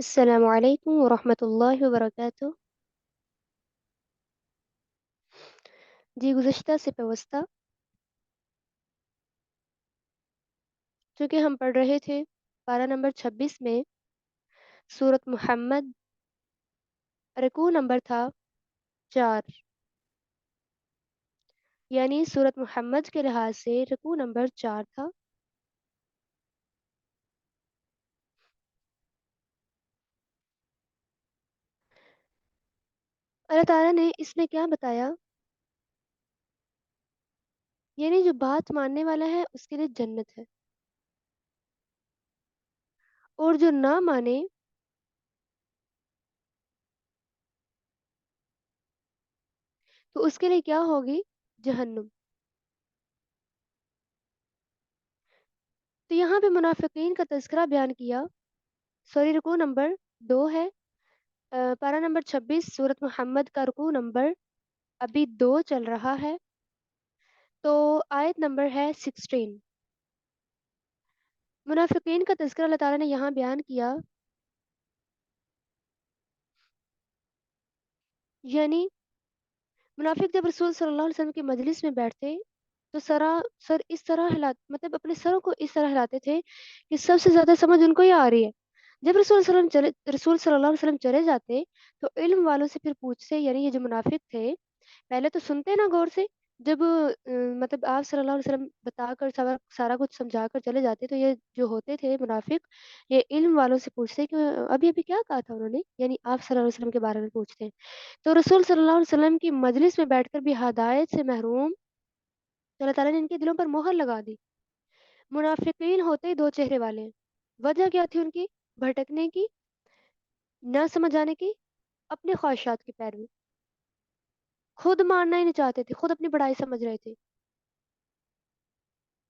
السلام علیکم ورحمۃ اللہ وبرکاتہ۔ جی گزشتہ سے پیوستہ چونکہ ہم پڑھ رہے تھے پارہ نمبر 26 میں سورت محمد، رکوع نمبر تھا 4، یعنی سورت محمد کے لحاظ سے رکوع نمبر 4 تھا۔ اللہ تعالیٰ نے اس میں کیا بتایا، یعنی جو بات ماننے والا ہے اس کے لیے جنت ہے، اور جو نہ مانے تو اس کے لیے کیا ہوگی، جہنم۔ تو یہاں پہ منافقین کا تذکرہ بیان کیا، سوری رکوع نمبر 2 ہے، پارہ نمبر 26 سورت محمد کا رکوع نمبر ابھی 2 چل رہا ہے، تو آیت نمبر ہے 16۔ منافقین کا تذکرہ اللہ تعالیٰ نے یہاں بیان کیا، یعنی منافق جب رسول صلی اللہ علیہ وسلم کی مجلس میں بیٹھتے تو سر اس طرح مطلب اپنے سروں کو اس طرح ہلاتے تھے کہ سب سے زیادہ سمجھ ان کو ہی آ رہی ہے۔ جب رسول صلی اللہ علیہ وسلم چلے جاتے تو علم والوں سے پھر پوچھتے، یعنی یہ جو منافق تھے پہلے تو سنتے نا غور سے، جب مطلب آپ صلی اللہ علیہ وسلم بتا کر سارا کچھ سمجھا کر چلے جاتے تو یہ جو ہوتے تھے منافق، یہ علم والوں سے پوچھتے کہ ابھی ابھی کیا کہا تھا انہوں نے، یعنی آپ صلی اللہ علیہ وسلم کے بارے میں پوچھتے ہیں۔ تو رسول صلی اللہ علیہ وسلم کی مجلس میں بیٹھ کر بھی ہدایت سے محروم، تو اللہ تعالیٰ نے ان کے دلوں پر مہر لگا دی۔ منافقین ہوتے ہی دو چہرے والے ہیں۔ وجہ کیا تھی ان کی، بھٹکنے کی، نہ سمجھ آنے کی، اپنے خواہشات کی پیروی، خود ماننا ہی نہیں چاہتے تھے، خود اپنی بڑائی سمجھ رہے تھے۔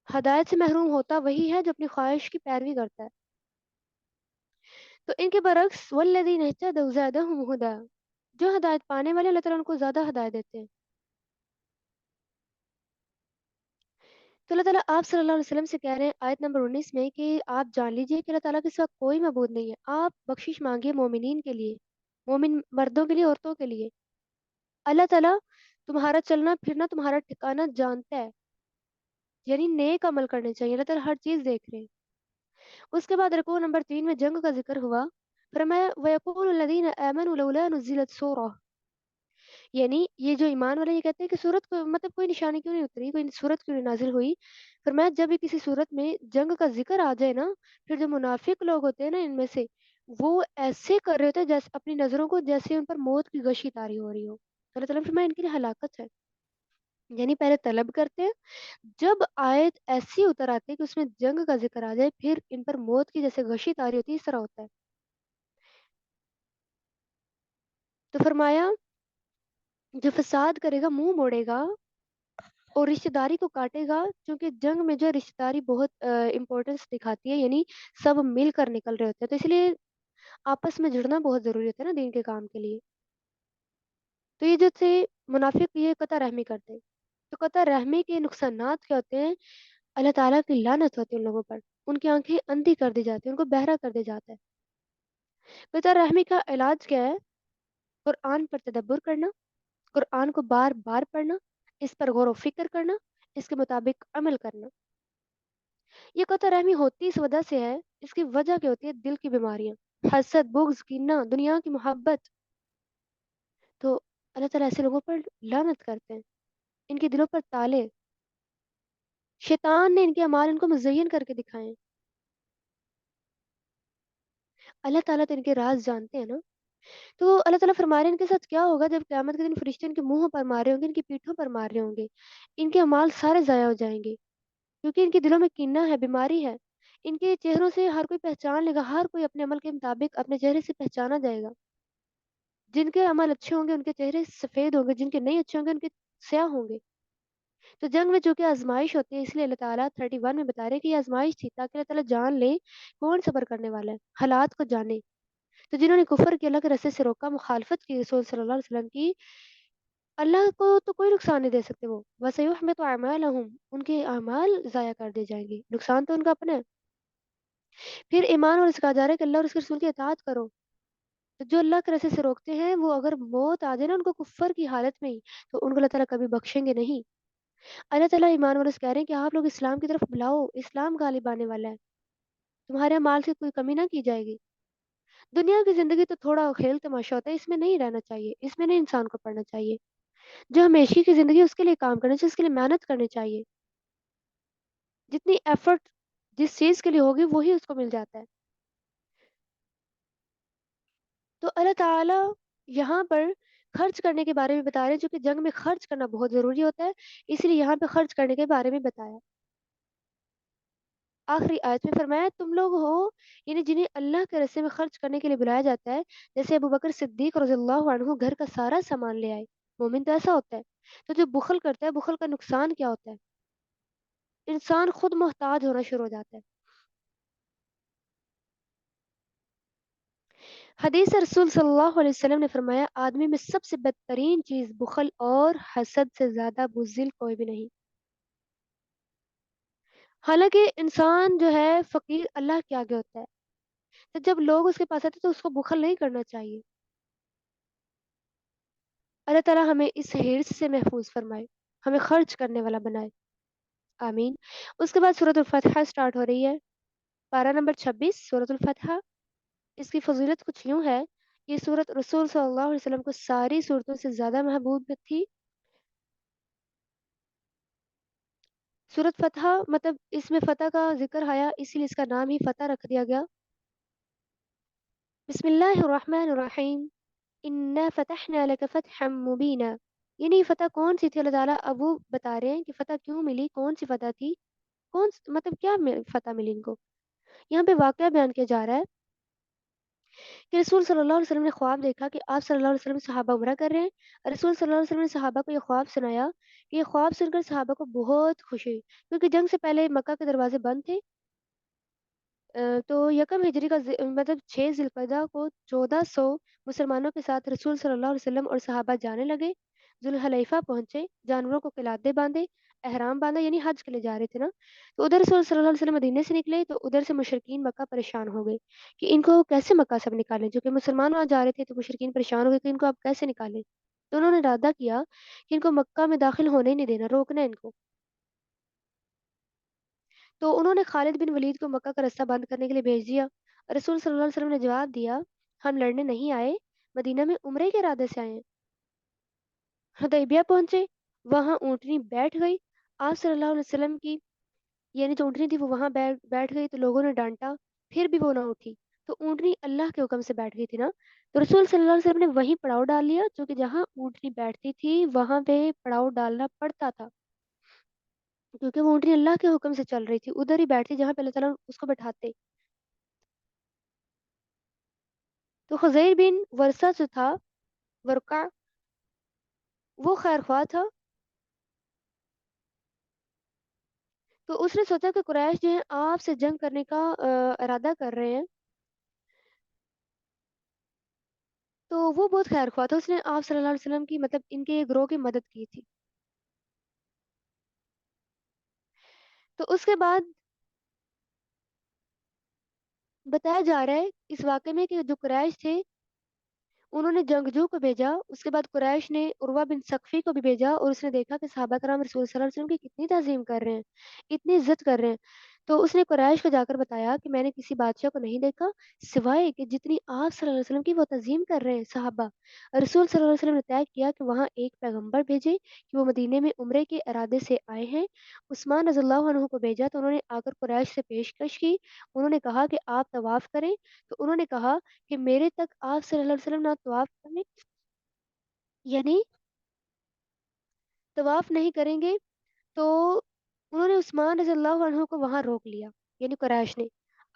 ہدایت سے محروم ہوتا وہی ہے جو اپنی خواہش کی پیروی کرتا ہے۔ تو ان کے برعکس والذین اہتدوا زادہم ہدی، جو ہدایت پانے والے اللہ تعالیٰ ان کو زیادہ ہدایت دیتے ہیں۔ تو اللہ تعالیٰ آپ صلی اللہ علیہ وسلم سے کہہ رہے ہیں آیت نمبر 19 میں کہ آپ جان لیجئے کہ اللہ تعالیٰ کے سوا کوئی معبود نہیں ہے، آپ بخشش مانگیے مومنین کے لیے، مومن مردوں کے لیے، عورتوں کے لیے۔ اللہ تعالیٰ تمہارا چلنا پھرنا، تمہارا ٹھکانہ جانتا ہے، یعنی نیک عمل کرنے چاہیے، اللہ تعالیٰ ہر چیز دیکھ رہے ہیں۔ اس کے بعد رکوع نمبر 3 میں جنگ کا ذکر ہوا، فرمایا وَيَقُولُ الَّذِينَ آمَنُوا لَوْلَا نُزِّلَتْ سُورَةٌ، یعنی یہ جو ایمان والے یہ کہتے ہیں کہ سورت کو مطلب کوئی نشانی کیوں نہیں اتری، کوئی سورت کیوں نہیں نازل ہوئی۔ فرمایا جب بھی کسی صورت میں جنگ کا ذکر آ جائے نا، پھر جو منافق لوگ ہوتے ہیں نا ان میں سے، وہ ایسے کر رہے ہوتے ہیں جیسے اپنی نظروں کو جیسے ان پر موت کی غشی طاری ہو رہی ہو۔ اللہ تعالیٰ نے فرمایا ان کے لیے ہلاکت ہے، یعنی پہلے طلب کرتے ہیں، جب آیت ایسی اتر آتی ہے کہ اس میں جنگ کا ذکر آ جائے پھر ان پر موت کی جیسے غشی طاری ہوتی ہے، اس طرح ہوتا ہے۔ تو فرمایا جو فساد کرے گا منہ موڑے گا اور رشتہ داری کو کاٹے گا، کیونکہ جنگ میں جو رشتہ داری بہت امپورٹنس دکھاتی ہے، یعنی سب مل کر نکل رہے ہوتے ہیں، تو اس لیے آپس میں جڑنا بہت ضروری ہوتا ہے نا دین کے کام کے لیے۔ تو یہ جو تھے منافق، یہ قطع رحمی کرتے ہیں۔ تو قطع رحمی کے نقصانات کیا ہوتے ہیں، اللہ تعالیٰ کی لعنت ہوتی ہے ان لوگوں پر، ان کی آنکھیں اندھی کر دی جاتی ہیں، ان کو بہرا کر دیا جاتا ہے۔ قطع رحمی کا علاج کیا ہے، قرآن پر تدبر کرنا، قرآن کو بار بار پڑھنا، اس پر غور و فکر کرنا، اس کے مطابق عمل کرنا۔ یہ قطع رحمی ہوتی اس وجہ سے ہے، اس کی وجہ کیا ہوتی ہے، دل کی بیماریاں، حسد، بغض، کینہ، دنیا کی محبت۔ تو اللہ تعالیٰ ایسے لوگوں پر لعنت کرتے ہیں، ان کے دلوں پر تالے، شیطان نے ان کے اعمال ان کو مزین کر کے دکھائے ہیں۔ اللہ تعالیٰ تو ان کے راز جانتے ہیں نا۔ تو اللہ تعالیٰ فرما رہے ہیں ان کے ساتھ کیا ہوگا، جب قیامت کے دن فرشتے ان کے منہوں پر مارے ہوں گے، ان کی پیٹھوں پر مار رہے ہوں گے، ان کے اعمال سارے ضائع ہو جائیں گے، کیونکہ ان کے دلوں میں کینہ ہے، بیماری ہے۔ ان کے چہروں سے ہر کوئی پہچان لے گا، ہر کوئی اپنے عمل کے مطابق اپنے چہرے سے پہچانا جائے گا۔ جن کے عمل اچھے ہوں گے ان کے چہرے سفید ہوں گے، جن کے نہیں اچھے ہوں گے ان کے سیاہ ہوں گے۔ تو جنگ میں چونکہ آزمائش ہوتی ہے، اس لیے اللہ تعالیٰ 31 میں بتا رہے ہیں کہ یہ آزمائش تھی تاکہ اللہ تعالیٰ جان لے کون صبر کرنے والا ہے، حالات کو جانے۔ تو جنہوں نے کفر کے اللہ کے رستے سے روکا، مخالفت کی رسول صلی اللہ علیہ وسلم کی، اللہ کو تو کوئی نقصان نہیں دے سکتے وہ، وَسَيُحْبِطُ أَعْمَالَهُمْ، ان کے اعمال ضائع کر دیے جائیں گے، نقصان تو ان کا اپنا ہے۔ پھر ایمان اور اس کا جا رہا ہے کہ اللہ اور اس کے رسول کی اطاعت کرو، تو جو اللہ کے راستے سے روکتے ہیں وہ اگر موت آ جائے نا ان کو کفر کی حالت میں ہی، تو ان کو اللہ تعالیٰ کبھی بخشیں گے نہیں۔ اللہ تعالیٰ ایمان والوں سے کہہ رہے ہیں کہ آپ لوگ اسلام کی طرف بلاؤ، اسلام غالب آنے والا ہے، تمہارے مال سے کوئی کمی نہ کی جائے گی۔ دنیا کی زندگی تو تھوڑا کھیل تماشا ہوتا ہے، اس میں نہیں رہنا چاہیے، اس میں نہیں انسان کو پڑھنا چاہیے۔ جو ہمیشہ کی زندگی ہے اس کے لیے کام کرنا چاہیے، اس کے لیے محنت کرنی چاہیے، جتنی ایفرٹ جس چیز کے لیے ہوگی وہی اس کو مل جاتا ہے۔ تو اللہ تعالیٰ یہاں پر خرچ کرنے کے بارے میں بتا رہے ہیں، جو کہ جنگ میں خرچ کرنا بہت ضروری ہوتا ہے، اس لیے یہاں پہ خرچ کرنے کے بارے میں بتایا۔ آخری آیت میں فرمایا تم لوگ ہو، یعنی جنہیں اللہ کے راستے میں خرچ کرنے کے لیے بلایا جاتا ہے، جیسے ابو بکر صدیق رضی اللہ عنہ گھر کا سارا سامان لے آئے۔ مومن تو ایسا ہوتا ہے۔ تو جو بخل کرتا ہے، بخل کا نقصان کیا ہوتا ہے؟ انسان خود محتاج ہونا شروع ہو جاتا ہے۔ حدیث رسول صلی اللہ علیہ وسلم نے فرمایا آدمی میں سب سے بدترین چیز بخل اور حسد سے زیادہ بزدل کوئی بھی نہیں۔ حالانکہ انسان جو ہے فقیر اللہ کے آگے ہوتا ہے، تو جب لوگ اس کے پاس آتے ہیں تو اس کو بخل نہیں کرنا چاہیے۔ اللہ تعالیٰ ہمیں اس حرص سے محفوظ فرمائے، ہمیں خرچ کرنے والا بنائے، آمین۔ اس کے بعد سورۃ الفتح سٹارٹ ہو رہی ہے، پارہ نمبر 26 سورۃ الفتح۔ اس کی فضیلت کچھ یوں ہے، یہ سورت رسول صلی اللہ علیہ وسلم کو ساری صورتوں سے زیادہ محبوب تھی۔ سورت فتح مطلب اس میں فتح کا ذکر آیا، اسی لیے اس کا نام ہی فتح رکھ دیا گیا۔ بسم اللہ الرحمن الرحیم، انا فتحنا لک فتحا مبینا، یعنی یہ فتح کون سی تھی؟ اللہ تعالیٰ اب وہ بتا رہے ہیں کہ فتح کیوں ملی، کون سی فتح تھی، مطلب کیا فتح ملی ان کو۔ یہاں پہ واقعہ بیان کیا جا رہا ہے کہ رسول صلی اللہ علیہ وسلم نے خواب دیکھا کہ آپ صلی اللہ علیہ وسلم صحابہ عمرہ کر رہے ہیں۔ رسول صلی اللہ علیہ وسلم نے صحابہ کو یہ خواب سنایا کہ یہ خواب سن کر صحابہ کو بہت خوشی ہوئی، کیونکہ جنگ سے پہلے مکہ کے دروازے بند تھے۔ تو یکم ہجری کا مطلب 6 ذی القعدہ کو 1400 مسلمانوں کے ساتھ رسول صلی اللہ علیہ وسلم اور صحابہ جانے لگے، ذوالحلیفہ پہنچے، جانوروں کو قلادے باندھے، احرام باندھا، یعنی حج کے لیے جا رہے تھے نا۔ تو ادھر رسول صلی اللہ علیہ وسلم مدینے سے نکلے تو ادھر سے مشرکین مکہ پریشان ہو گئے کہ ان کو کیسے مکہ سے اب نکالیں، جو کہ مسلمان وہاں جا رہے تھے، تو مشرکین پریشان ہو گئے کہ ان کو اب کیسے نکالیں۔ تو انہوں نے ارادہ کیا کہ ان کو مکہ میں داخل ہونے ہی نہیں دینا، روکنا ہے ان کو۔ تو انہوں نے خالد بن ولید کو مکہ کا راستہ بند کرنے کے لیے بھیج دیا۔ رسول صلی اللہ علیہ وسلم نے جواب دیا ہم لڑنے نہیں آئے، مدینہ میں عمرے کے ارادے سے آئے ہیں۔ حدیبیہ پہنچے، وہاں اونٹنی بیٹھ گئی، آپ صلی اللہ علیہ وسلم کی یعنی جو اونٹنی تھی وہ وہاں بیٹھ گئی، تو لوگوں نے ڈانٹا، پھر بھی وہ نہ اٹھی۔ تو اونٹنی اللہ کے حکم سے بیٹھ گئی تھی نا، تو رسول صلی اللہ علیہ وسلم نے وہیں پڑاؤ ڈال لیا، جو کہ جہاں اونٹنی بیٹھتی تھی وہاں پہ پڑاؤ ڈالنا پڑتا تھا، کیونکہ وہ اونٹنی اللہ کے حکم سے چل رہی تھی، ادھر ہی بیٹھتی جہاں پہ اللہ تعالیٰ اس کو بٹھاتے۔ تو خزیر بن ورثہ جو تھا، ورقہ، وہ خیر خواہ تھا، تو اس نے سوچا کہ قریش جو ہے آپ سے جنگ کرنے کا ارادہ کر رہے ہیں، تو وہ بہت خیر خواہ تھا، اس نے آپ صلی اللہ علیہ وسلم کی مطلب ان کے گروہ کی مدد کی تھی۔ تو اس کے بعد بتایا جا رہا ہے اس واقعے میں کہ جو قریش تھے انہوں نے جنگجو کو بھیجا، اس کے بعد قریش نے عروہ بن ثقفی کو بھی بھیجا، اور اس نے دیکھا کہ صحابہ کرام رسول صلی اللہ علیہ وسلم کی کتنی تعظیم کر رہے ہیں، اتنی عزت کر رہے ہیں۔ تو اس نے قریش کو جا کر بتایا کہ میں نے کسی بادشاہ کو نہیں دیکھا سوائے کہ جتنی آپ صلی اللہ علیہ وسلم کی وہ تعظیم کر رہے ہیں صحابہ۔ رسول صلی اللہ علیہ وسلم نے طے کیا کہ وہاں ایک پیغمبر بھیجے کہ وہ مدینے میں عمرے کے ارادے سے آئے ہیں۔ عثمان رضی اللہ عنہ کو بھیجا تو انہوں نے آ کر قریش سے پیشکش کی، انہوں نے کہا کہ آپ طواف کریں، تو انہوں نے کہا کہ میرے تک آپ صلی اللہ علیہ وسلم نہ طواف کریں، یعنی طواف نہیں کریں گے، تو انہوں نے عثمان رضی اللہ عنہ کو وہاں روک لیا، یعنی قریش نے۔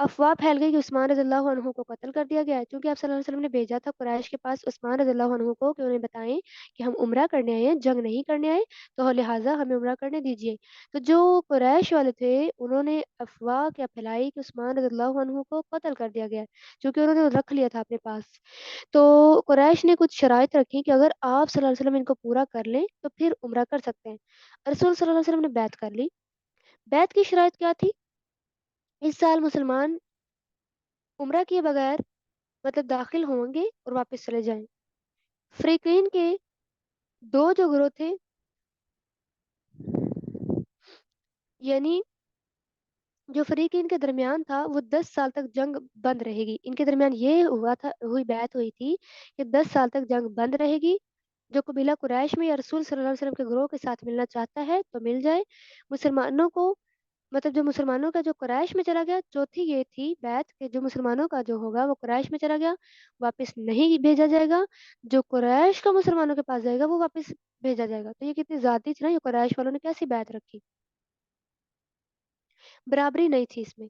افواہ پھیل گئی کہ عثمان رضی اللہ عنہ کو قتل کر دیا گیا ہے، کیونکہ آپ صلی اللہ علیہ وسلم نے بھیجا تھا قریش کے پاس عثمان رضی اللہ عنہ کو کہ انہیں بتائیں کہ ہم عمرہ کرنے آئے ہیں، جنگ نہیں کرنے آئے، تو لہٰذا ہمیں عمرہ کرنے دیجیے۔ تو جو قریش والے تھے انہوں نے افواہ کیا پھیلائی کہ عثمان رضی اللہ عنہ کو قتل کر دیا گیا ہے، کیونکہ انہوں نے رکھ لیا تھا اپنے پاس۔ تو قریش نے کچھ شرائط رکھی کہ اگر آپ صلی اللہ علیہ وسلم ان کو پورا کر لیں تو پھر عمرہ کر سکتے ہیں۔ رسول صلی اللہ علیہ وسلم نے بیعت کر لی۔ بیعت کی شرائط کیا تھی؟ اس سال مسلمان عمرہ کیے بغیر مطلب داخل ہوں گے اور واپس چلے جائیں۔ فریقین کے دو جو گروہ تھے، یعنی جو فریقین کے درمیان تھا وہ 10 سال تک جنگ بند رہے گی۔ ان کے درمیان یہ ہوئی بیعت ہوئی تھی کہ 10 سال تک جنگ بند رہے گی۔ جو قبیلہ قریش میں یا رسول صلی اللہ علیہ وسلم کے گروہ کے ساتھ ملنا چاہتا ہے تو مل جائے۔ مسلمانوں کو مطلب جو مسلمانوں کا جو قریش میں چلا گیا، چوتھی یہ تھی بیعت کہ جو مسلمانوں کا جو ہوگا وہ قریش میں چلا گیا واپس نہیں بھیجا جائے گا، جو قریش کا مسلمانوں کے پاس جائے گا وہ واپس بھیجا جائے گا۔ تو یہ کتنی ذاتی تھی نا، یہ قریش والوں نے کیسی بیعت رکھی، برابری نہیں تھی اس میں۔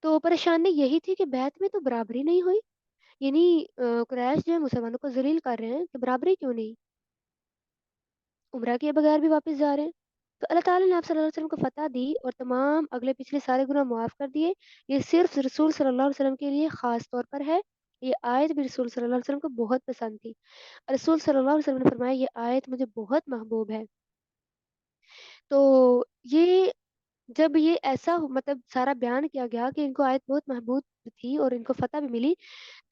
تو پریشانی یہی تھی کہ بیعت میں تو برابری نہیں ہوئی، یعنی قریش جو ہے مسلمانوں کو ذلیل کر رہے ہیں، کہ برابری کیوں نہیں، عمرہ کیے بغیر بھی واپس جا رہے ہیں۔ تو اللہ تعالیٰ نے آپ صلی اللہ علیہ وسلم کو فتح دی اور تمام اگلے پچھلے سارے گناہ معاف کر دیے۔ یہ صرف رسول صلی اللہ علیہ وسلم کے لیے خاص طور پر ہے۔ یہ آیت بھی رسول صلی اللہ علیہ وسلم کو بہت پسند تھی۔ رسول صلی اللہ علیہ وسلم نے فرمایا یہ آیت مجھے بہت محبوب ہے۔ تو یہ جب یہ ایسا مطلب سارا بیان کیا گیا کہ ان کو آیت بہت محبوب تھی اور ان کو فتح بھی ملی،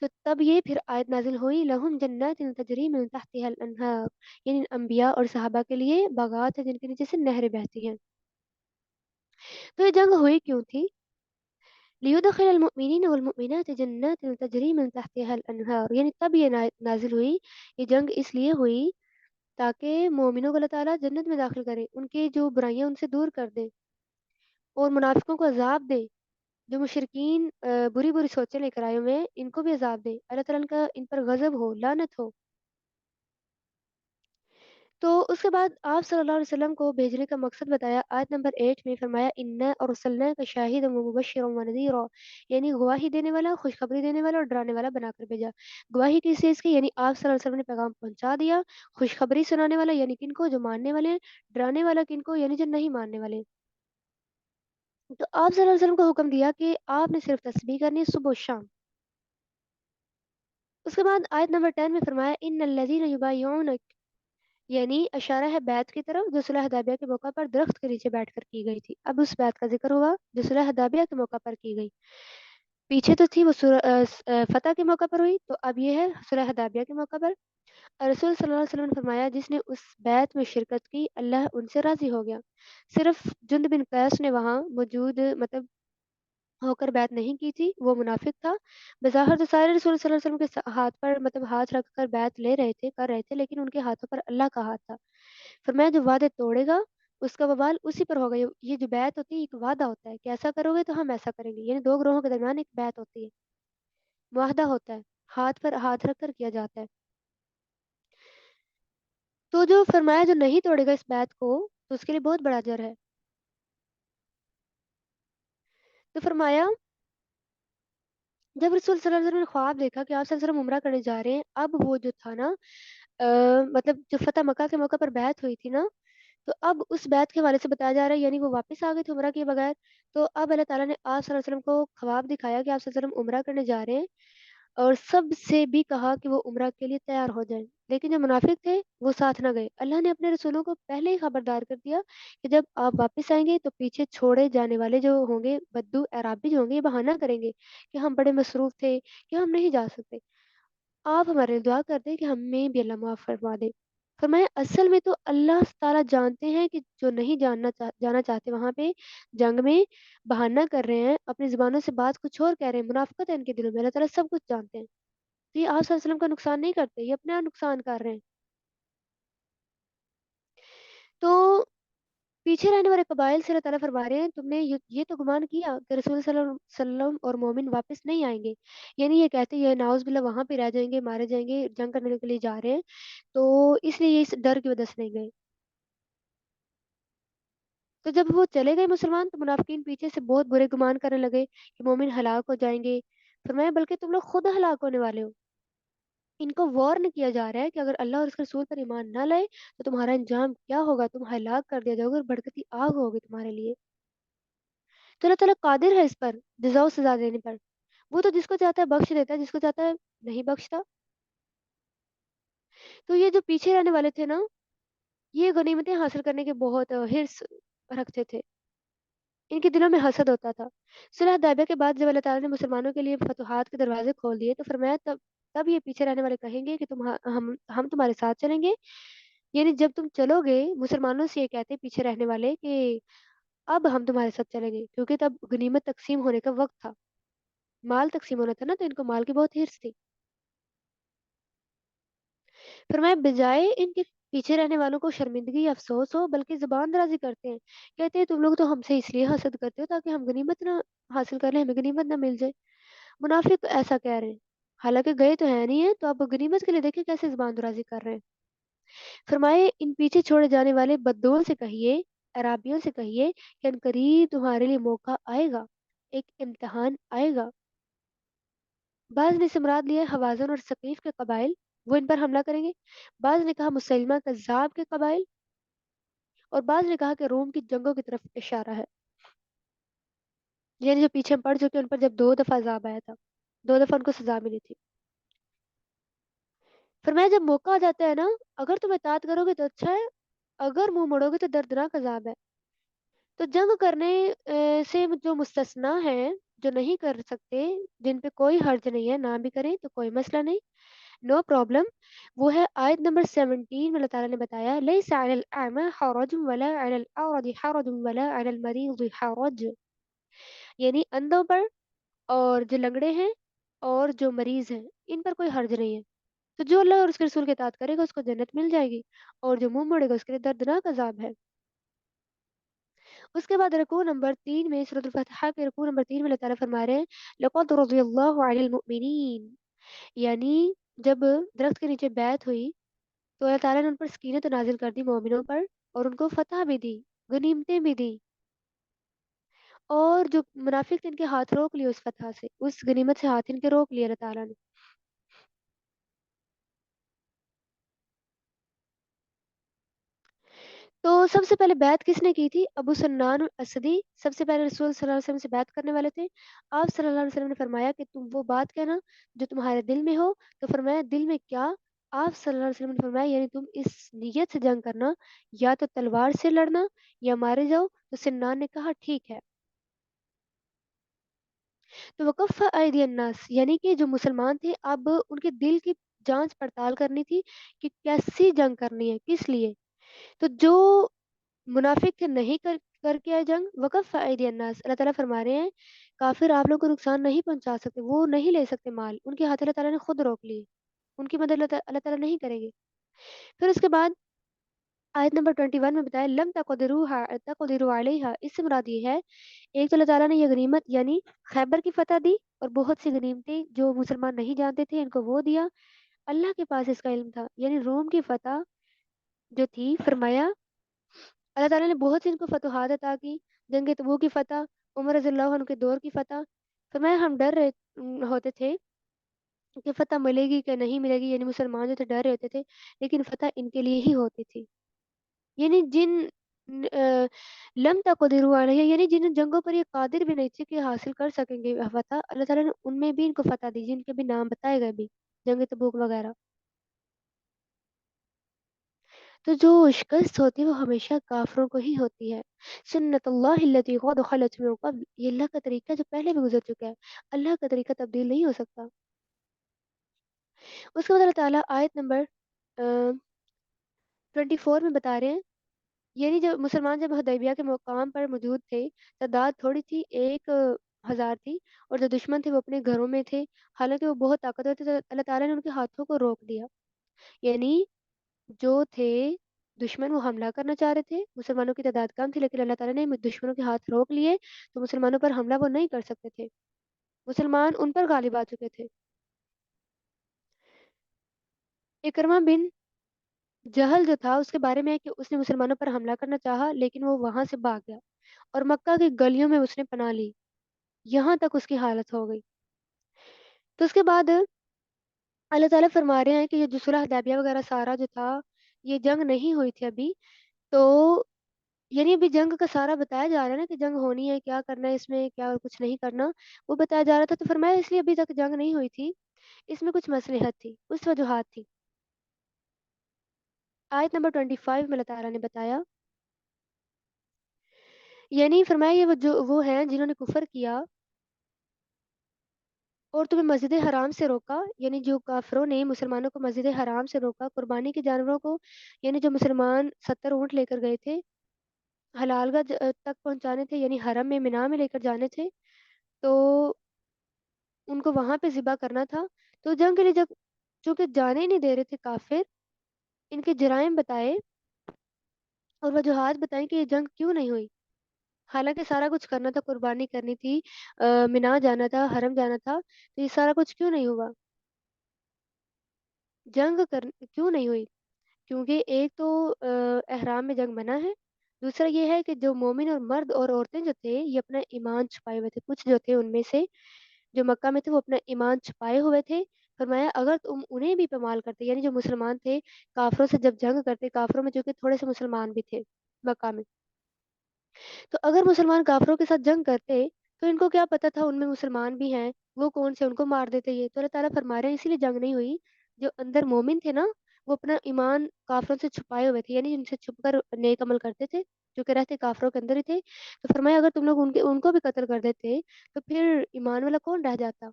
تو تب یہ پھر آیت نازل ہوئی لہم جنات تجری من تحتها الانہار، یعنی انبیاء اور صحابہ کے لیے باغات ہیں جن کے نیچے سے نہریں بہتی ہیں۔ تو یہ جنگ ہوئی کیوں تھی؟ لیدخل المؤمنین والمؤمنات جنات تجری من تحتها الانہار، یعنی تب یہ نازل ہوئی، یہ جنگ اس لیے ہوئی تاکہ مومنوں کو اللہ تعالیٰ جنت میں داخل کرے، ان کی جو برائیاں ان سے دور کر دے اور منافقوں کو عذاب دے، جو مشرکین بری بری سوچیں لے کر آئے ہوئے ہیں ان کو بھی عذاب دے، اللہ تعالیٰ کا ان پر غضب ہو، لعنت ہو۔ تو اس کے بعد آپ صلی اللہ علیہ وسلم کو بھیجنے کا مقصد بتایا۔ آیت نمبر 8 میں فرمایا انا ارسلنا کا شاہد و مبشر و نذیرا، یعنی گواہی دینے والا، خوشخبری دینے والا اور ڈرانے والا بنا کر بھیجا۔ گواہی کس چیز کی؟ یعنی آپ صلی اللہ علیہ وسلم نے پیغام پہنچا دیا۔ خوشخبری سنانے والا یعنی کن کو؟ جو ماننے والے ہیں۔ ڈرانے والا کن کو؟ یعنی جو نہیں ماننے والے۔ تو آپ صلی اللہ علیہ وسلم کو حکم دیا کہ آپ نے صرف تسبیح کرنی ہے صبح و شام۔ اس کے بعد آیت نمبر 10 میں فرمایا ان الذین یبایعونک، یعنی اشارہ ہے بیعت کی طرف جو صلح حدیبیہ کے موقع پر درخت کے نیچے بیٹھ کر کی گئی تھی۔ اب اس بیعت کا ذکر ہوا جو صلح حدیبیہ کے موقع پر کی گئی، پیچھے تو تھی وہ فتح کے موقع پر ہوئی، تو اب یہ ہے صلح حدیبیہ کے موقع پر۔ رسول صلی اللہ علیہ وسلم نے فرمایا جس نے اس بیعت میں شرکت کی اللہ ان سے راضی ہو گیا۔ صرف جند بن قیس نے وہاں موجود مطلب ہو کر بیعت نہیں کی تھی، وہ منافق تھا۔ بظاہر تو سارے رسول صلی اللہ علیہ وسلم کے ہاتھ پر مطلب ہاتھ رکھ کر بیعت لے رہے تھے، کر رہے تھے، لیکن ان کے ہاتھوں پر اللہ کا ہاتھ تھا۔ فرمایا جو وعدے توڑے گا اس کا وبال اسی پر ہوگا۔ یہ جو بیعت ہوتی ہے ایک وعدہ ہوتا ہے کہ ایسا کرو گے تو ہم ایسا کریں گے، یعنی دو گروہوں کے درمیان ایک بیعت ہوتی ہے، معاہدہ ہوتا ہے، ہاتھ پر ہاتھ رکھ کر کیا جاتا ہے۔ تو جو فرمایا جو نہیں توڑے گا اس بیعت کو تو اس کے لیے بہت بڑا اجر ہے۔ تو فرمایا جب رسول صلی اللہ علیہ وسلم نے خواب دیکھا کہ آپ صلی اللہ علیہ وسلم عمرہ کرنے جا رہے ہیں، اب وہ جو تھا نا مطلب جو فتح مکہ کے موقع پر بیعت ہوئی تھی نا، تو اب اس بیعت کے حوالے سے بتایا جا رہا ہے، یعنی وہ واپس آ گئے تھے عمرہ کیے بغیر۔ تو اب اللہ تعالیٰ نے آپ صلی اللہ علیہ وسلم کو خواب دکھایا کہ آپ صلی اللہ علیہ وسلم عمرہ کرنے جا رہے ہیں، اور سب سے بھی کہا کہ وہ عمرہ کے لیے تیار ہو جائیں، لیکن جو منافق تھے وہ ساتھ نہ گئے۔ اللہ نے اپنے رسولوں کو پہلے ہی خبردار کر دیا کہ جب آپ واپس آئیں گے تو پیچھے چھوڑے جانے والے جو ہوں گے بدو اعرابی جو ہوں گے یہ بہانہ کریں گے کہ ہم بڑے مصروف تھے کہ ہم نہیں جا سکتے، آپ ہمارے لیے دعا کر دیں کہ ہمیں بھی اللہ معاف فرما دے۔ فرمایا اصل میں تو اللہ تعالیٰ جانتے ہیں کہ جو نہیں جانا چاہتے وہاں پہ جنگ میں بہانہ کر رہے ہیں، اپنی زبانوں سے بات کچھ اور کہہ رہے ہیں، منافقت ہے ان کے دلوں میں، اللہ تعالیٰ سب کچھ جانتے ہیں۔ تو یہ آپ صلی اللہ علیہ وسلم کا نقصان نہیں کرتے، یہ اپنا نقصان کر رہے ہیں۔ تو پیچھے رہنے والے قبائل سے اللہ تعالیٰ فرما رہے ہیں تم نے یہ تو گمان کیا کہ رسول صلی اللہ علیہ وسلم اور مومن واپس نہیں آئیں گے، یعنی یہ کہتے ہیں یہ ناؤز باللہ وہاں پہ رہ جائیں گے، مارے جائیں گے، جنگ کرنے کے لیے جا رہے ہیں، تو اس لیے یہ اس ڈر کی وجہ سے نہیں گئے۔ تو جب وہ چلے گئے مسلمان تو منافقین پیچھے سے بہت برے گمان کرنے لگے کہ مومن ہلاک ہو جائیں گے۔ فرمایا بلکہ تم لوگ خود ہلاک ہونے والے ہو۔ ان کو وارن کیا جا رہا ہے کہ اگر اللہ اور اس کے رسول پر ایمان نہ لائے تو تمہارا انجام کیا ہوگا، تم ہلاک کر دیا جاؤ گے اور بھڑکتی آگ ہوگی تمہارے لیے۔ تو اللہ تعالیٰ قادر ہے اس پر جزا و سزا دینے پر، وہ تو جس کو چاہتا ہے بخش دیتا ہے، جس کو چاہتا ہے نہیں بخشتا۔ تو یہ جو پیچھے رہنے والے تھے نا، یہ غنیمتیں حاصل کرنے کے بہت حرص رکھتے تھے، ان کے دلوں میں حسد ہوتا تھا۔ صلح حدیبیہ کے بعد جب اللہ تعالیٰ نے مسلمانوں کے لیے فتوحات کے دروازے کھول دیے تو فرمایا تب تب یہ پیچھے رہنے والے کہیں گے کہ ہم تمہارے ساتھ چلیں گے، یعنی جب تم چلو گے مسلمانوں سے یہ کہتے پیچھے رہنے والے کہ اب ہم تمہارے ساتھ چلیں گے، کیونکہ تب غنیمت تقسیم ہونے کا وقت تھا، مال تقسیم ہونا تھا نا، تو ان کو مال کی بہت ہرس تھی۔ فرمایا بجائے ان کے پیچھے رہنے والوں کو شرمندگی یا افسوس ہو بلکہ زبان درازی کرتے ہیں، کہتے ہیں تم لوگ تو ہم سے اس لیے حسد کرتے ہو تاکہ ہم غنیمت نہ حاصل کر لیں، ہمیں غنیمت نہ مل جائے۔ منافق ایسا کہہ رہے ہیں، حالانکہ گئے تو ہے نہیں ہے، تو اب غنیمت کے لیے دیکھیں کیسے زبان درازی کر رہے ہیں۔ فرمائے ان پیچھے چھوڑے جانے والے بدوؤں سے کہیے، عرابیوں سے کہیے کہ ان قریب تمہارے لیے موقع آئے گا، ایک امتحان آئے گا۔ بعض نے سمراد لیا حوازن اور ثقیف کے قبائل، وہ ان پر حملہ کریں گے۔ بعض نے کہا مسلمہ کذاب کے قبائل، اور بعض نے کہا کہ روم کی جنگوں کی طرف اشارہ ہے، یعنی جو پیچھے پڑ چکے ان پر جب 2 دفعہ عذاب آیا تھا، 2 دفعہ ان کو سزا ملی تھی۔ فرمایا جب موقع آ جاتا ہے نا، اگر تم اطاعت کرو گے تو اچھا ہے، اگر منہ موڑو گے تو دردناک عذاب ہے۔ تو جنگ کرنے سے جو مستثنا ہیں، جو نہیں کر سکتے، جن پہ کوئی حرج نہیں ہے، نہ بھی کریں تو کوئی مسئلہ نہیں، نو پرابلم۔ وہ ہے آیت نمبر 17 میں اللہ تعالیٰ نے بتایا لیس علی الاعمى حرج ولا علی الاعرج حرج ولا علی المریض حرج، یعنی اندھوں پر اور جو لنگڑے ہیں اور جو مریض ہیں ان پر کوئی حرج نہیں ہے، تو جو اللہ اور اس کے رسول کے اطاعت کرے گا اس کو جنت مل جائے گی، اور جو منہ موڑے گا اس کے لیے دردناک عذاب ہے۔ اس کے بعد رکوع نمبر 3 میں سورۃ الفاتحہ کے رکوع نمبر 3 میں اللہ تعالیٰ فرما رہے ہیں لقد رضی اللہ عن المؤمنین، یعنی جب درخت کے نیچے بیعت ہوئی تو اللہ تعالیٰ نے ان پر سکینت نازل کر دی مومنوں پر، اور ان کو فتح بھی دی، غنیمتیں بھی دی، اور جو منافق تھے ان کے ہاتھ روک لیے اس فتح سے، اس غنیمت سے ہاتھ ان کے روک لیے اللہ تعالیٰ نے۔ تو سب سے پہلے بیعت کس نے کی تھی؟ ابو سنان الاسدی سب سے پہلے رسول صلی اللہ علیہ وسلم سے بیعت کرنے والے تھے۔ آپ صلی اللہ علیہ وسلم نے فرمایا کہ تم وہ بات کہنا جو تمہارے دل میں ہو، تو فرمایا دل میں کیا؟ آپ صلی اللہ علیہ وسلم نے فرمایا یعنی تم اس نیت سے جنگ کرنا، یا تو تلوار سے لڑنا یا مارے جاؤ، تو سنان نے کہا ٹھیک ہے۔ تو وقف ایدی الناس، یعنی کہ جو مسلمان تھے اب ان کے دل کی جانچ پڑتال کرنی تھی کہ کیسی جنگ کرنی ہے، کس لیے۔ تو جو منافق تھے نہیں کر کے آئے جنگ، وقف ایدی الناس، اللہ تعالیٰ فرما رہے ہیں کافر آپ لوگوں کو نقصان نہیں پہنچا سکتے، وہ نہیں لے سکتے مال، ان کے ہاتھ اللہ تعالیٰ نے خود روک لیے، ان کی مدد اللہ تعالیٰ نہیں کریں گے۔ پھر اس کے بعد آیت نمبر 21 میں بتایا لم تقدروا علیہا، اس سے مراد یہ ہے ایک تو اللہ تعالیٰ نے یہ غنیمت یعنی خیبر کی فتح دی، اور بہت سی غنیمتیں جو مسلمان نہیں جانتے تھے ان کو وہ دیا، اللہ کے پاس اس کا علم تھا، یعنی روم کی فتح جو تھی، فرمایا اللہ تعالیٰ نے بہت سی ان کو فتوحات عطا کی، جنگ تبوک کی فتح، عمر رضی اللہ عنہ کے دور کی فتح۔ فرمایا ہم ڈر رہے ہوتے تھے کہ فتح ملے گی کہ نہیں ملے گی، یعنی مسلمان جو تھے ڈر رہے ہوتے تھے، لیکن فتح ان کے لیے ہی ہوتی تھی، یعنی جن لم تقدروا علیہ، یعنی جن جنگوں پر یہ قادر بھی نہیں تھے کہ حاصل کر سکیں گے فتح، اللہ تعالیٰ نے ان میں بھی ان کو فتح دی، جن کے بھی نام بتائے گئے بھی، جنگ تبوک وغیرہ۔ تو جو شکست ہوتی ہے وہ ہمیشہ کافروں کو ہی ہوتی ہے، سنت اللہ التی قد خلت من قبل، یہ اللہ کا طریقہ جو پہلے بھی گزر چکا ہے، اللہ کا طریقہ تبدیل نہیں ہو سکتا۔ اس کے بعد اللہ تعالیٰ آیت نمبر 24 میں بتا رہے ہیں، یعنی جب مسلمان جب حدیبیہ کے مقام پر موجود تھے، تعداد تھوڑی تھی، 1000 تھی، اور جو دشمن تھے وہ اپنے گھروں میں تھے، حالانکہ وہ بہت طاقتور تھے، تو اللہ تعالیٰ نے ان کے ہاتھوں کو روک دیا، یعنی جو تھے دشمن وہ حملہ کرنا چاہ رہے تھے، مسلمانوں کی تعداد کم تھی، لیکن اللہ تعالیٰ نے دشمنوں کے ہاتھ روک لیے، تو مسلمانوں پر حملہ وہ نہیں کر سکتے تھے، مسلمان ان پر غالب آ چکے تھے۔ اکرمہ بن جہل جو تھا اس کے بارے میں ہے کہ اس نے مسلمانوں پر حملہ کرنا چاہا، لیکن وہ وہاں سے بھاگ گیا اور مکہ کی گلیوں میں اس نے پناہ لی، یہاں تک اس کی حالت ہو گئی۔ تو اس کے بعد اللہ تعالیٰ فرما رہے ہیں کہ یہ جو صلح حدیبیہ وغیرہ سارا جو تھا، یہ جنگ نہیں ہوئی تھی ابھی، تو یعنی ابھی جنگ کا سارا بتایا جا رہا ہے نا کہ جنگ ہونی ہے، کیا کرنا ہے اس میں، کیا کچھ نہیں کرنا، وہ بتایا جا رہا تھا، تو فرمایا اس لیے ابھی تک جنگ نہیں ہوئی تھی، اس میں کچھ مصلحت تھی، کچھ وجوہات تھی۔ آیت نمبر 25 میں اللہ تعالیٰ نے بتایا یعنی فرمایا یہ وہ ہیں جنہوں نے کفر کیا اور تمہیں مسجد حرام سے روکا، یعنی جو کافروں نے مسلمانوں کو مسجد حرام سے روکا قربانی کے جانوروں کو، یعنی جو مسلمان 70 اونٹ لے کر گئے تھے حلال گاہ تک پہنچانے تھے، یعنی حرم میں مینا میں لے کر جانے تھے، تو ان کو وہاں پہ ذبح کرنا تھا، تو جنگ کے لیے جب چونکہ جانے ہی نہیں دے رہے تھے کافر، ان کے جرائم بتائے اور وجوہات بتائیں کہ یہ جنگ کیوں نہیں ہوئی، حالانکہ سارا کچھ کرنا تھا، قربانی کرنی تھی، مینا جانا تھا، حرم جانا تھا، تو یہ سارا کچھ کیوں نہیں ہوا، کیوں نہیں ہوئی؟ کیونکہ ایک تو احرام میں جنگ منع ہے، دوسرا یہ ہے کہ جو مومن اور مرد اور عورتیں جو تھے یہ اپنا ایمان چھپائے ہوئے تھے، کچھ جو تھے ان میں سے جو مکہ میں تھے وہ اپنا ایمان چھپائے ہوئے تھے، فرمایا اگر تم انہیں بھی پامال کرتے، یعنی جو مسلمان تھے کافروں سے جب جنگ کرتے، کافروں میں جو کہ تھوڑے سے مسلمان بھی تھے مکہ میں، تو اگر مسلمان کافروں کے ساتھ جنگ کرتے تو ان کو کیا پتا تھا ان میں مسلمان بھی ہیں، وہ کون سے ان کو مار دیتے، یہ تو اللہ تعالیٰ فرما رہے ہیں اسی لیے جنگ نہیں ہوئی، جو اندر مومن تھے نا وہ اپنا ایمان کافروں سے چھپائے ہوئے تھے، یعنی جن سے چھپ کر نیک عمل کرتے تھے جو کہ رہتے کافروں کے اندر ہی تھے، تو فرمایا اگر تم لوگ ان کو بھی قتل کر دیتے تو پھر ایمان والا کون رہ جاتا؟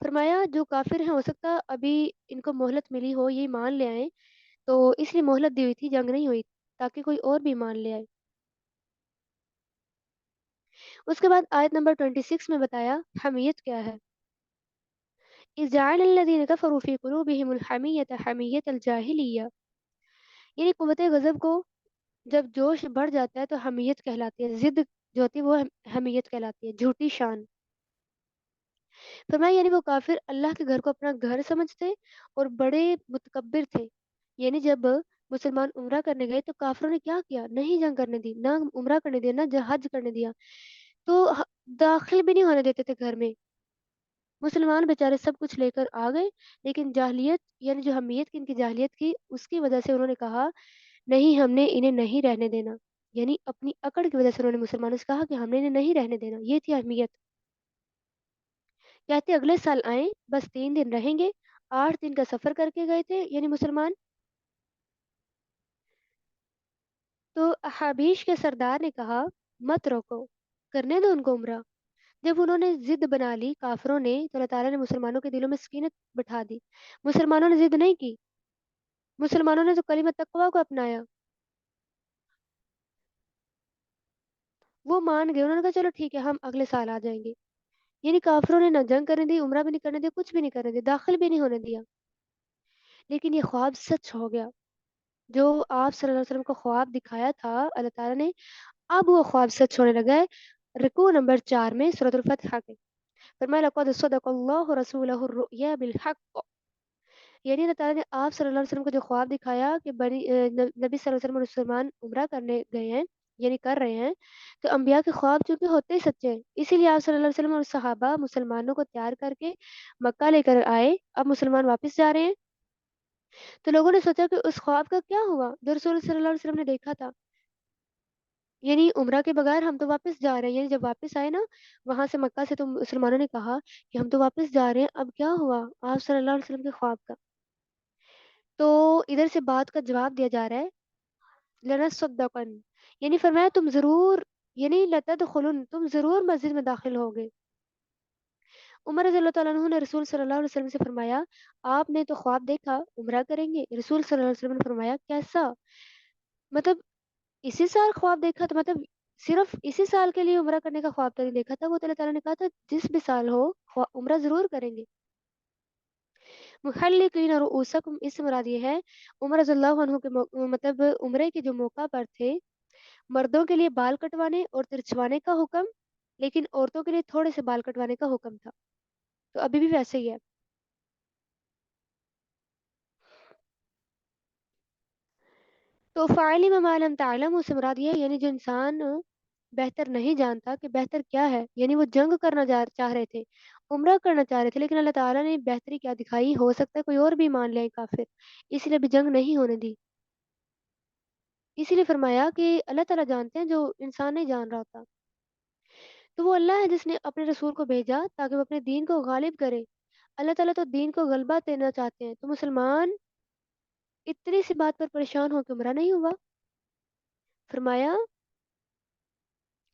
فرمایا جو کافر ہیں ہو سکتا ابھی ان کو مہلت ملی ہو یہ مان لے آئیں، تو اس لیے مہلت دی ہوئی تھی، جنگ نہیں ہوئی تاکہ کوئی اور بھی مان لے آئے۔ اس کے بعد آیت نمبر 26 میں بتایا حمیت کیا ہے، اذ جعل الذین کفروا فی قلوبہم الحمیۃ حمیۃ الجاہلیہ، یعنی قوت غضب کو جب جوش بڑھ جاتا ہے تو حمیت کہلاتی ہے، ضد جو ہوتی ہے وہ حمیت کہلاتی ہے، جھوٹی شان۔ فرمایا یعنی وہ کافر اللہ کے گھر کو اپنا گھر سمجھتے اور بڑے متکبر تھے، یعنی جب مسلمان عمرہ کرنے گئے تو کافروں نے کیا کیا، نہیں جنگ کرنے دی، نہ عمرہ کرنے دیا، نہ حج کرنے دیا، تو داخل بھی نہیں ہونے دیتے تھے گھر میں، مسلمان بیچارے سب کچھ لے کر آ گئے، لیکن جاہلیت یعنی جو حمیت کی ان کی جاہلیت کی اس کی وجہ سے انہوں نے کہا نہیں ہم نے انہیں نہیں رہنے دینا، یعنی اپنی اکڑ کی وجہ سے انہوں نے مسلمانوں سے کہا کہ ہم نے انہیں نہیں رہنے دینا، یہ تھی اہمیت، کہتے اگلے سال آئیں بس 3 دن رہیں گے، 8 دن کا سفر کر کے گئے تھے یعنی مسلمان، تو حبیش کے سردار نے کہا مت روکو، کرنے دو ان کو عمرہ، جب انہوں نے ضد بنا لی کافروں نے تو اللہ تعالیٰ نے مسلمانوں کے دلوں میں سکینت بٹھا دی، مسلمانوں نے ضد نہیں کی، مسلمانوں نے تو کلمہ تقوی کو اپنایا، وہ مان گئے، انہوں نے کہا چلو ٹھیک ہے ہم اگلے سال آ جائیں گے، یعنی کافروں نے نہ جنگ کرنے دی، عمرہ بھی نہیں کرنے دیا، کچھ بھی نہیں کرنے دیا، داخل بھی نہیں ہونے دیا، لیکن یہ خواب سچ ہو گیا، جو آپ صلی اللہ علیہ وسلم کو خواب دکھایا تھا اللہ تعالیٰ نے، اب وہ خواب سچ ہونے لگا ہے، رکوع نمبر 4 میں سورۃ الفتح کے، فرمایا لقد صدق اللہ رسولہ الرؤیا بالحق، یعنی اللہ تعالیٰ نے آپ صلی اللہ علیہ وسلم کو جو خواب دکھایا کہ نبی صلی اللہ علیہ وسلم اور مسلمان عمرہ کرنے گئے ہیں یعنی کر رہے ہیں، تو انبیاء کے خواب چونکہ ہوتے ہی سچے ہیں، اسی لیے آپ صلی اللہ علیہ وسلم اور صحابہ مسلمانوں کو تیار کر کے مکہ لے کر آئے، اب مسلمان واپس جا رہے ہیں، تو لوگوں نے سوچا کہ اس خواب کا کیا ہوا جو رسول صلی اللہ علیہ وسلم نے دیکھا تھا، یعنی عمرہ کے بغیر ہم تو واپس جا رہے ہیں، یعنی جب واپس آئے نا وہاں سے مکہ سے، تو مسلمانوں نے کہا کہ ہم تو واپس جا رہے ہیں، اب کیا ہوا آپ صلی اللہ علیہ وسلم کے خواب کا، تو ادھر سے بات کا جواب دیا جا رہا ہے لنصدقن، یعنی فرمایا تم ضرور، یعنی لتدخلن تم ضرور مسجد میں داخل ہوگے، عمر رضی اللہ تعالیٰ عنہ نے رسول صلی اللہ علیہ وسلم سے فرمایا آپ نے تو خواب دیکھا عمرہ کریں گے، رسول صلی اللہ علیہ وسلم نے فرمایا کیسا، مطلب اسی سال خواب دیکھا تھا، مطلب صرف اسی سال کے لیے عمرہ کرنے کا خواب تو نہیں دیکھا تھا، وہ تو اللہ تعالیٰ نے کہا تھا جس بھی سال ہو عمرہ ضرور کریں گے، محلقین رؤوسکم اس سے مراد یہ ہے عمر رضی اللہ عنہ کے مطلب عمرے کے جو موقع پر تھے مردوں کے لیے بال کٹوانے اور ترچوانے کا حکم، لیکن عورتوں کے لیے تھوڑے سے بال کٹوانے کا حکم تھا، تو ابھی بھی ویسے ہی ہے، تو فاعل ما لم تعلم سے مراد یہ ہے یعنی جو انسان بہتر نہیں جانتا کہ بہتر کیا ہے، یعنی وہ جنگ کرنا چاہ رہے تھے، عمرہ کرنا چاہ رہے تھے، لیکن اللہ تعالیٰ نے بہتری کیا دکھائی، ہو سکتا ہے کوئی اور بھی مان لے کافر، اس لیے بھی جنگ نہیں ہونے دی، اسی لیے فرمایا کہ اللہ تعالیٰ جانتے ہیں جو انسان نہیں جان رہا ہوتا، تو وہ اللہ ہے جس نے اپنے رسول کو بھیجا تاکہ وہ اپنے دین کو غالب کرے، اللہ تعالیٰ تو دین کو غلبہ دینا چاہتے ہیں، تو مسلمان اتنی سی بات پر پریشان ہو کے عمرہ نہیں ہوا، فرمایا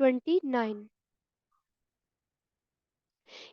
29।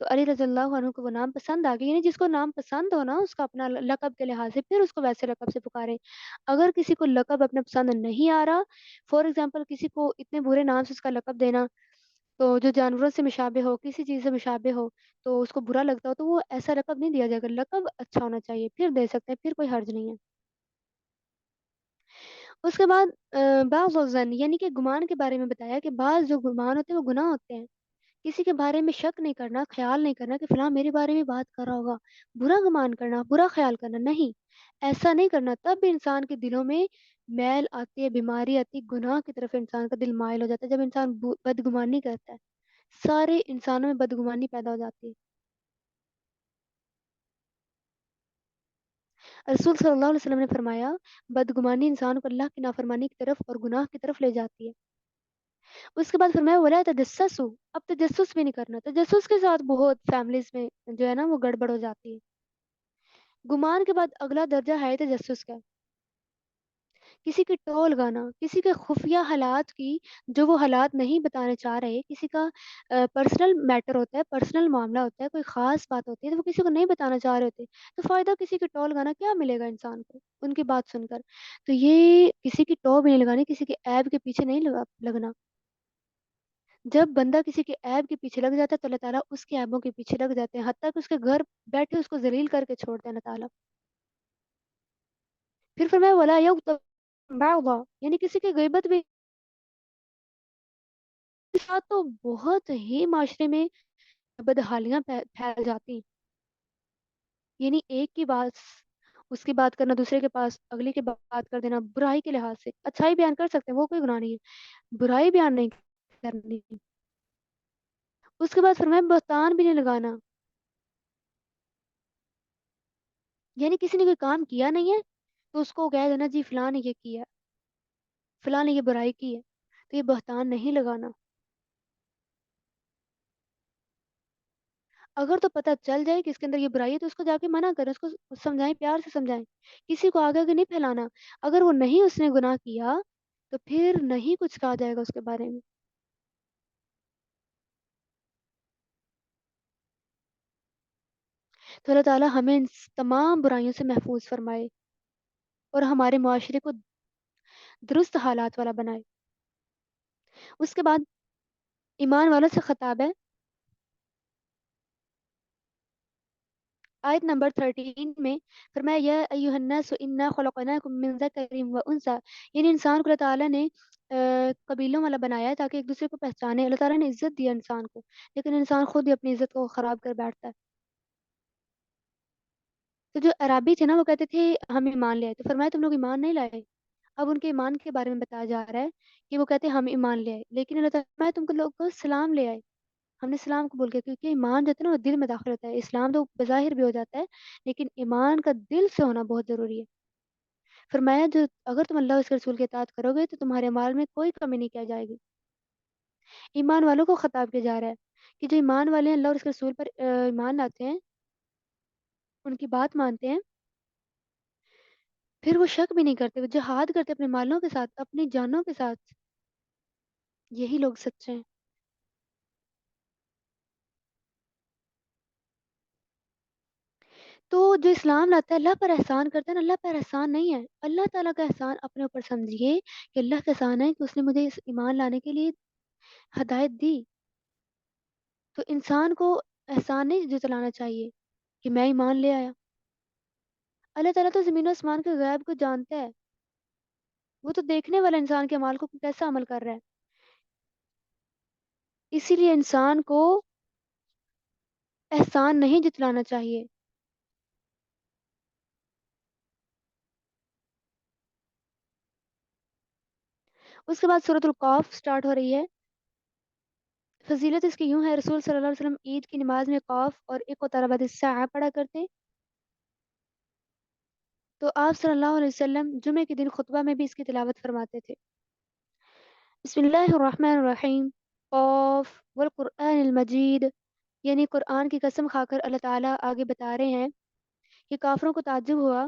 تو علی رضی اللہ عنہ کو وہ نام پسند آ گیا، یعنی جس کو نام پسند ہو نا اس کا اپنا لقب کے لحاظ سے پھر اس کو ویسے لقب سے پکارے۔ اگر کسی کو لقب اپنا پسند نہیں آ رہا، فار ایگزامپل کسی کو اتنے برے نام سے اس کا لقب دینا، تو جو جانوروں سے مشابہ ہو، کسی چیز سے مشابہ ہو، تو اس کو برا لگتا ہو، تو وہ ایسا لقب نہیں دیا جائے گا، لقب اچھا ہونا چاہیے، پھر دے سکتے ہیں، پھر کوئی حرج نہیں ہے۔ اس کے بعد بعض الظن یعنی کہ گمان کے بارے میں بتایا کہ بعض جو گمان ہوتے ہیں وہ گناہ ہوتے ہیں۔ کسی کے بارے میں شک نہیں کرنا، خیال نہیں کرنا کہ فلاں میرے بارے میں بات کر رہا ہوگا، برا گمان کرنا، برا خیال کرنا نہیں، ایسا نہیں کرنا، تب بھی انسان کے دلوں میں میل آتی ہے، بیماری آتی ہے، گناہ کی طرف انسان کا دل مائل ہو جاتا ہے جب انسان بدگمانی کرتا ہے، سارے انسانوں میں بدگمانی پیدا ہو جاتی ہے۔ رسول صلی اللہ علیہ وسلم نے فرمایا بدگمانی انسان کو اللہ کی نافرمانی کی طرف اور گناہ کی طرف لے جاتی ہے۔ اس کے بعد فرمایا ولا تجسسوا، اب تجسس بھی نہیں کرنا، تجسس کے ساتھ بہت فیملیز میں جو ہے نا وہ گڑبڑ ہو جاتی ہے۔ گمان کے بعد اگلا درجہ ہے تجسس کا، کسی کی ٹول لگانا، کسی کے خفیہ حالات کی جو وہ حالات نہیں بتانا چاہ رہے، کسی کا پرسنل میٹر ہوتا ہے، پرسنل معاملہ ہوتا ہے، کوئی خاص بات ہوتی ہے تو وہ کسی کو نہیں بتانا چاہ رہے ہوتے، تو فائدہ کسی کی ٹول لگانا کیا ملے گا انسان کو ان کی بات سن کر؟ تو یہ کسی کی ٹو بھی نہیں لگانی، کسی کے عیب کے پیچھے نہیں لگنا۔ جب بندہ کسی کے عیب کے پیچھے لگ جاتا ہے تو اللہ تعالیٰ اس کے عیبوں کے پیچھے لگ جاتے ہیں، حتیٰ کہ اس کے گھر بیٹھے اس کو ذلیل کر کے چھوڑتے ہیں اللہ تعالیٰ۔ پھر فرمایا ولا یغتب بعضا، یعنی کسی کی غیبت بھی کے ساتھ تو بہت ہی معاشرے میں بدحالیاں پھیل جاتی ہیں، یعنی ایک کی بات اس کی بات کرنا دوسرے کے پاس، اگلی کی بات کر دینا برائی کے لحاظ سے، اچھائی بیان کر سکتے ہیں وہ کوئی گناہ نہیں ہے، برائی بیان نہیں کرنی۔ اس کے بعد فرمایا بہتان بھی نہیں لگانا، یعنی کسی نے کوئی کام کیا نہیں ہے تو اس کو کہہ دینا جی فلاں نے یہ کیا، فلاں نے یہ برائی کی ہے، تو یہ بہتان نہیں لگانا۔ اگر تو پتہ چل جائے کہ اس کے اندر یہ برائی ہے تو اس کو جا کے منع کریں، اس کو سمجھائیں، پیار سے سمجھائیں، کسی کو آگے آگے نہیں پھیلانا۔ اگر وہ نہیں اس نے گناہ کیا تو پھر نہیں کچھ کہا جائے گا اس کے بارے میں۔ تو اللہ تعالیٰ ہمیں ان تمام برائیوں سے محفوظ فرمائے اور ہمارے معاشرے کو درست حالات والا بنائے۔ اس کے بعد ایمان والوں سے خطاب ہے، آیت نمبر 13 میں فرمایا یا ایھا الناس انا خلقناکم من ذکر و انثی، یعنی انسان کو اللہ تعالیٰ نے قبیلوں والا بنایا ہے تاکہ ایک دوسرے کو پہچانے، اللہ تعالیٰ نے عزت دیا انسان کو، لیکن انسان خود ہی اپنی عزت کو خراب کر بیٹھتا ہے۔ تو جو عرابی تھے نا وہ کہتے تھے ہم ایمان لے آئے، تو فرمایا تم لوگ ایمان نہیں لائے، اب ان کے ایمان کے بارے میں بتایا جا رہا ہے کہ وہ کہتے ہیں ہم ایمان لے آئے، لیکن اللہ تعالیٰ فرمایا تم کو لوگ کو سلام لے آئے، ہم نے سلام قبول کیا، کیونکہ ایمان جو ہے نا وہ دل میں داخل ہوتا ہے، اسلام تو بظاہر بھی ہو جاتا ہے لیکن ایمان کا دل سے ہونا بہت ضروری ہے۔ فرمایا جو اگر تم اللہ اور اس کے رسول کی اطاعت کرو گے تو تمہارے مال میں کوئی کمی نہیں کیا جائے گی۔ ایمان والوں کو خطاب کیا جا رہا ہے کہ جو ایمان والے ہیں، اللہ اور اس کے رسول پر ایمان لاتے ہیں، ان کی بات مانتے ہیں، پھر وہ شک بھی نہیں کرتے، وہ جہاد کرتے اپنے مالوں کے ساتھ، اپنی جانوں کے ساتھ، یہی لوگ سچے ہیں۔ تو جو اسلام لاتا ہے اللہ پر احسان کرتا ہے نا، اللہ پر احسان نہیں ہے، اللہ تعالیٰ کا احسان اپنے اوپر سمجھیے کہ اللہ کا احسان ہے کہ اس نے مجھے اس ایمان لانے کے لیے ہدایت دی۔ تو انسان کو احسان نہیں جتلانا چاہیے کہ میں ایمان لے آیا، اللہ تعالیٰ تو زمین و آسمان کے غیب کو جانتا ہے، وہ تو دیکھنے والا انسان کے اعمال کو کیسا عمل کر رہا ہے، اسی لیے انسان کو احسان نہیں جتلانا چاہیے۔ اس کے بعد سورۃ القاف سٹارٹ ہو رہی ہے، فضیلت اس کی یوں ہے، رسول صلی اللہ علیہ وسلم عید کی نماز میں قاف اور اقتربت الساعہ پڑھا کرتے، تو آپ صلی اللہ علیہ وسلم جمعے کے دن خطبہ میں بھی اس کی تلاوت فرماتے تھے۔ بسم اللہ الرحمن الرحیم، قاف والقرآن المجید، یعنی قرآن کی قسم کھا کر اللہ تعالیٰ آگے بتا رہے ہیں کہ کافروں کو تعجب ہوا